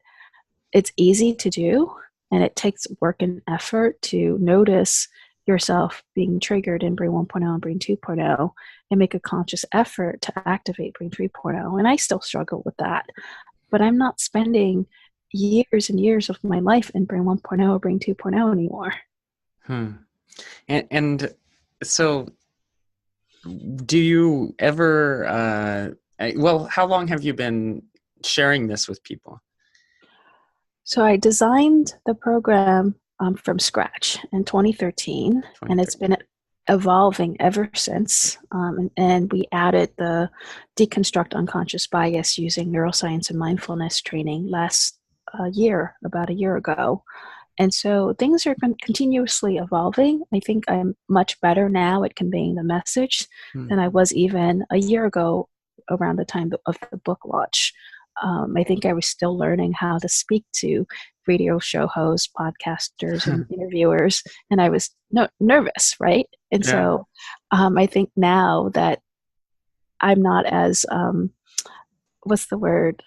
it's easy to do, and it takes work and effort to notice yourself being triggered in Brain 1.0 and Brain 2.0 and make a conscious effort to activate Brain 3.0. And I still struggle with that, but I'm not spending years and years of my life in Brain 1.0 or Brain 2.0 anymore. Hmm. And so do you ever well, how long have you been sharing this with people? So I designed the program from scratch in 2013, and it's 2013. been evolving ever since. And we added the deconstruct unconscious bias using neuroscience and mindfulness training last year, about a year ago. And so things are continuously evolving. I think I'm much better now at conveying the message Hmm. than I was even a year ago around the time of the book launch. I think I was still learning how to speak to radio show hosts, podcasters, and interviewers, and I was nervous, right? And Yeah. so I think now that I'm not as, what's the word?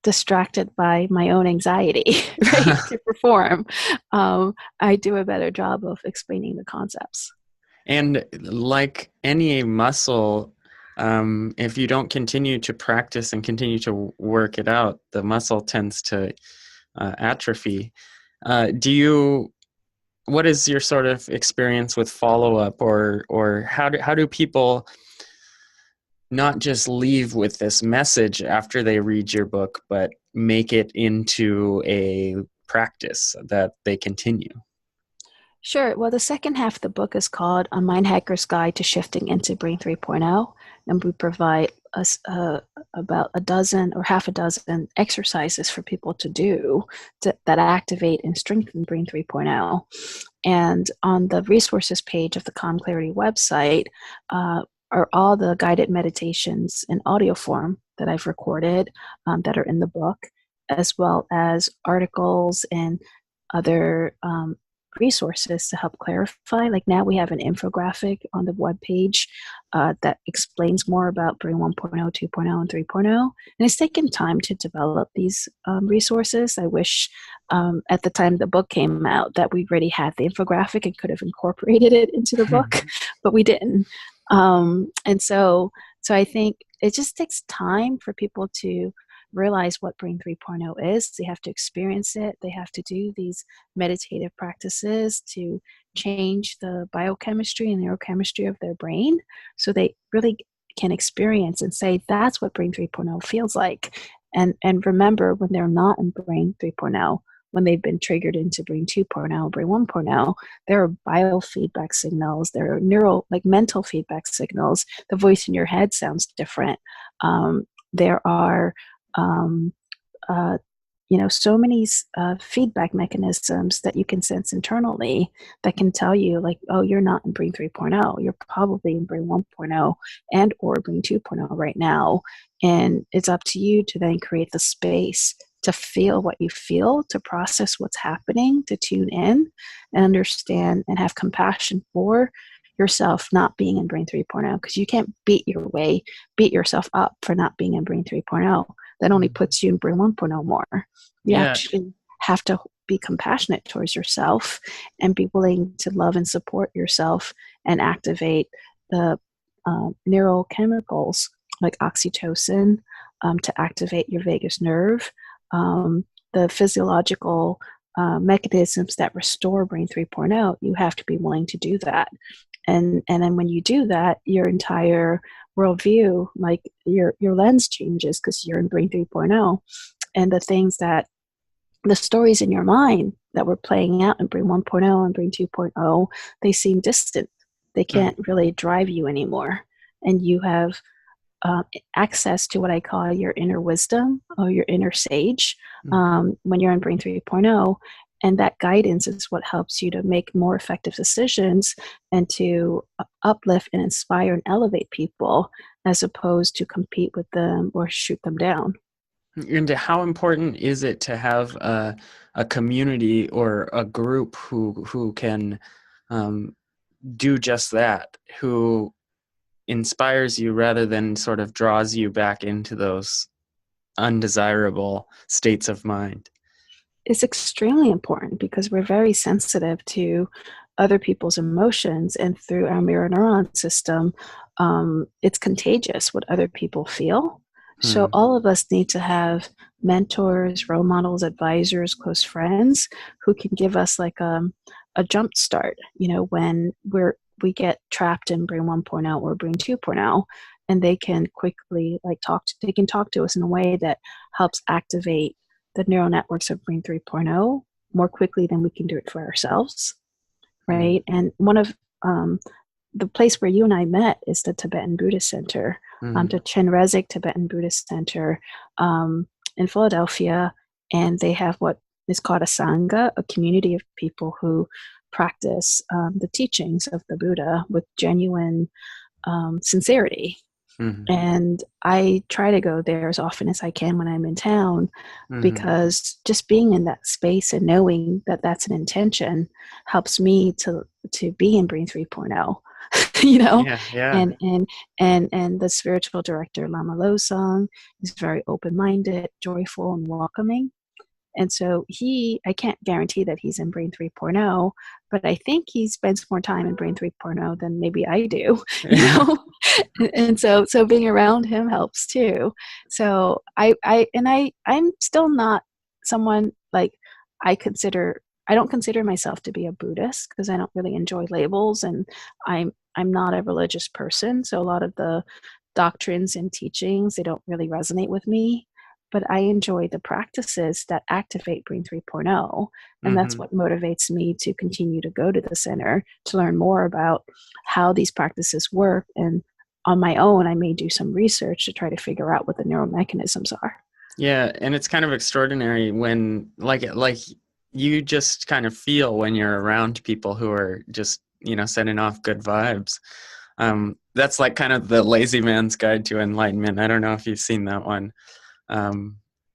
Distracted by my own anxiety, right, to perform, I do a better job of explaining the concepts. And like any muscle, if you don't continue to practice and continue to work it out, the muscle tends to atrophy. What is your sort of experience with follow-up, or how do people not just leave with this message after they read your book, but make it into a practice that they continue. Sure. Well, the second half of the book is called A Mind Hacker's Guide to Shifting into Brain 3.0, and we provide us about a dozen or half a dozen exercises for people to do that activate and strengthen Brain 3.0. And on the resources page of the Calm Clarity website are all the guided meditations in audio form that I've recorded that are in the book, as well as articles and other resources to help clarify. Like now we have an infographic on the webpage that explains more about Brain 1.0, 2.0, and 3.0. And it's taken time to develop these resources. I wish at the time the book came out that we already had the infographic and could have incorporated it into the book, but we didn't. And so I think it just takes time for people to realize what Brain 3.0 is. They have to experience it. They have to do these meditative practices to change the biochemistry and neurochemistry of their brain so they really can experience and say, that's what Brain 3.0 feels like. And remember, when they're not in Brain 3.0, when they've been triggered into Brain 2.0, Brain 1.0, there are biofeedback signals, there are mental feedback signals. The voice in your head sounds different. There are so many feedback mechanisms that you can sense internally that can tell you, like, oh, you're not in Brain 3.0. You're probably in Brain 1.0 and or Brain 2.0 right now. And it's up to you to then create the space to feel what you feel, to process what's happening, to tune in and understand and have compassion for yourself not being in Brain 3.0, because you can't beat yourself up for not being in Brain 3.0. That only puts you in Brain 1.0 more. You actually have to be compassionate towards yourself and be willing to love and support yourself and activate the neurochemicals like oxytocin to activate your vagus nerve, the physiological mechanisms that restore Brain 3.0. You have to be willing to do that. And then when you do that, your entire worldview, like your lens changes because you're in Brain 3.0. And the stories in your mind that were playing out in Brain 1.0 and Brain 2.0, they seem distant. They can't really drive you anymore. And you have access to what I call your inner wisdom or your inner sage when you're in Brain 3.0. And that guidance is what helps you to make more effective decisions and to uplift and inspire and elevate people as opposed to compete with them or shoot them down. And how important is it to have a community or a group who can do just that, who inspires you rather than sort of draws you back into those undesirable states of mind? It's extremely important because we're very sensitive to other people's emotions, and through our mirror neuron system, it's contagious what other people feel. So all of us need to have mentors, role models, advisors, close friends who can give us like a jump start, when we get trapped in Brain 1.0 or Brain 2.0, and they can quickly talk to us in a way that helps activate the neural networks of Brain 3.0 more quickly than we can do it for ourselves, right? And one of the place where you and I met is the Tibetan Buddhist Center, the Chenrezig Tibetan Buddhist Center in Philadelphia, and they have what is called a Sangha, a community of people who practice the teachings of the Buddha with genuine sincerity. And I try to go there as often as I can when I'm in town, because just being in that space and knowing that that's an intention helps me to be in Brain 3.0, and the spiritual director, Lama Losang, is very open-minded, joyful, and welcoming. And so I can't guarantee that he's in Brain 3.0, but I think he spends more time in Brain 3.0 than maybe I do, And so being around him helps too. So I'm still not someone like I don't consider myself to be a Buddhist because I don't really enjoy labels, and I'm not a religious person. So a lot of the doctrines and teachings, they don't really resonate with me. But I enjoy the practices that activate Brain 3.0. And that's what motivates me to continue to go to the center to learn more about how these practices work. And on my own, I may do some research to try to figure out what the neuromechanisms are. Yeah, and it's kind of extraordinary when, like you just kind of feel when you're around people who are just, sending off good vibes. That's like kind of the lazy man's guide to enlightenment. I don't know if you've seen that one.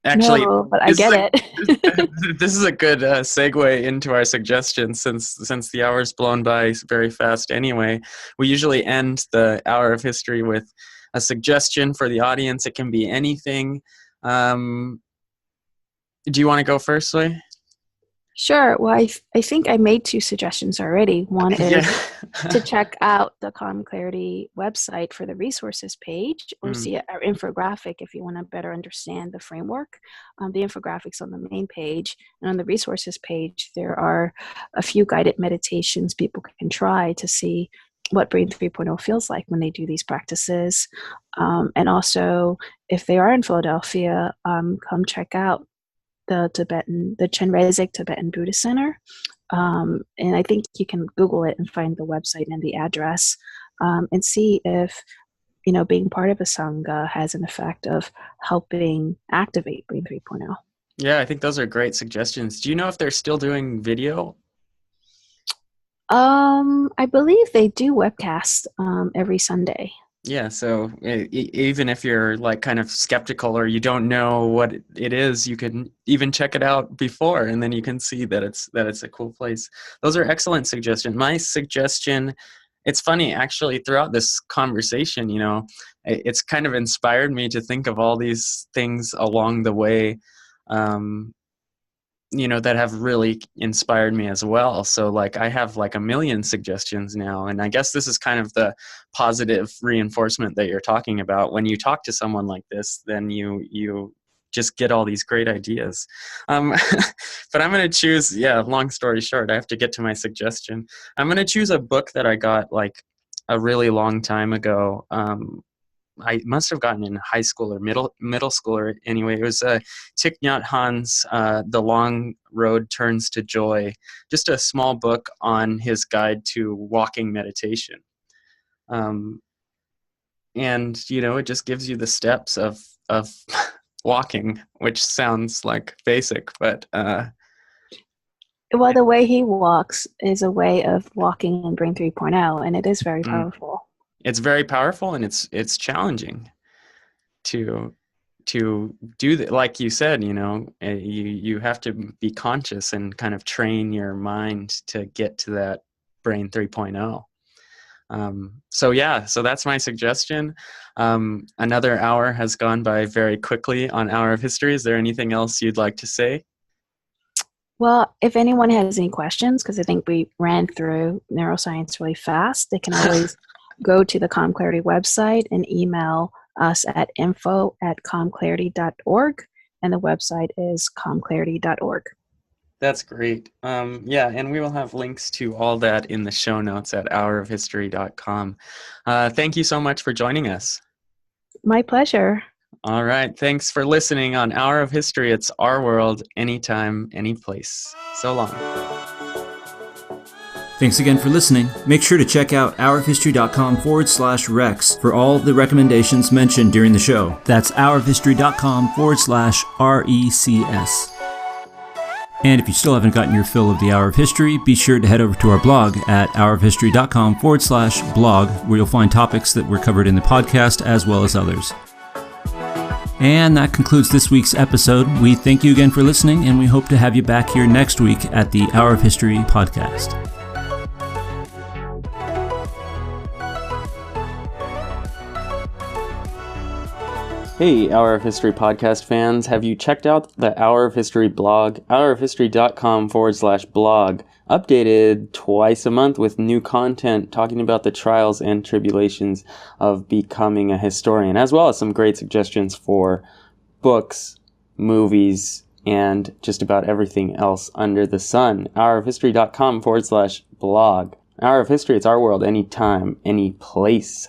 Actually, no, but I get it. This is a good segue into our suggestions since the hour's blown by very fast anyway. We usually end the hour of history with a suggestion for the audience. It can be anything. Do you want to go first, Sway? Sure. Well, I think I made 2 suggestions already. One is to check out the Calm Clarity website for the resources page, or see our infographic if you want to better understand the framework. The infographic's on the main page, and on the resources page, there are a few guided meditations people can try to see what Brain 3.0 feels like when they do these practices. And also, if they are in Philadelphia, come check out the Chenrezig Tibetan Buddhist Center. And I think you can Google it and find the website and the address, and see if, being part of a Sangha has an effect of helping activate Brain 3.0. Yeah, I think those are great suggestions. Do you know if they're still doing video? I believe they do webcast every Sunday. Yeah, so even if you're like kind of skeptical or you don't know what it is, you can even check it out before, and then you can see that it's a cool place. Those are excellent suggestions. My suggestion, it's funny actually, throughout this conversation, it's kind of inspired me to think of all these things along the way, that have really inspired me as well. So like I have like a million suggestions now, and I guess this is kind of the positive reinforcement that you're talking about. When you talk to someone like this, then you just get all these great ideas. But I'm going to choose, long story short, I have to get to my suggestion. I'm going to choose a book that I got like a really long time ago. I must have gotten in high school or middle school, or anyway. It was Thich Nhat Hanh's The Long Road Turns to Joy, just a small book on his guide to walking meditation. And, it just gives you the steps of walking, which sounds like basic, but... Well, the way he walks is a way of walking in Brain 3.0, and it is very powerful. It's very powerful, and it's challenging to do that. Like you said, you have to be conscious and kind of train your mind to get to that Brain 3.0. So that's my suggestion. Another hour has gone by very quickly on Hour of History. Is there anything else you'd like to say? Well, if anyone has any questions, because I think we ran through neuroscience really fast, they can always go to the Calm Clarity website and email us at info@calmclarity.org, and the website is calmclarity.org. That's great. And we will have links to all that in the show notes at hourofhistory.com. Thank you so much for joining us. My pleasure. All right. Thanks for listening on Hour of History. It's our world, anytime, any place. So long. Thanks again for listening. Make sure to check out hourofhistory.com/Rex for all the recommendations mentioned during the show. That's hourofhistory.com/RECS. And if you still haven't gotten your fill of the Hour of History, be sure to head over to our blog at hourofhistory.com/blog, where you'll find topics that were covered in the podcast as well as others. And that concludes this week's episode. We thank you again for listening, and we hope to have you back here next week at the Hour of History podcast. Hey, Hour of History podcast fans, have you checked out the Hour of History blog, hourofhistory.com/blog, updated twice a month with new content talking about the trials and tribulations of becoming a historian, as well as some great suggestions for books, movies, and just about everything else under the sun. hourofhistory.com/blog. Hour of History, it's our world, anytime, any place.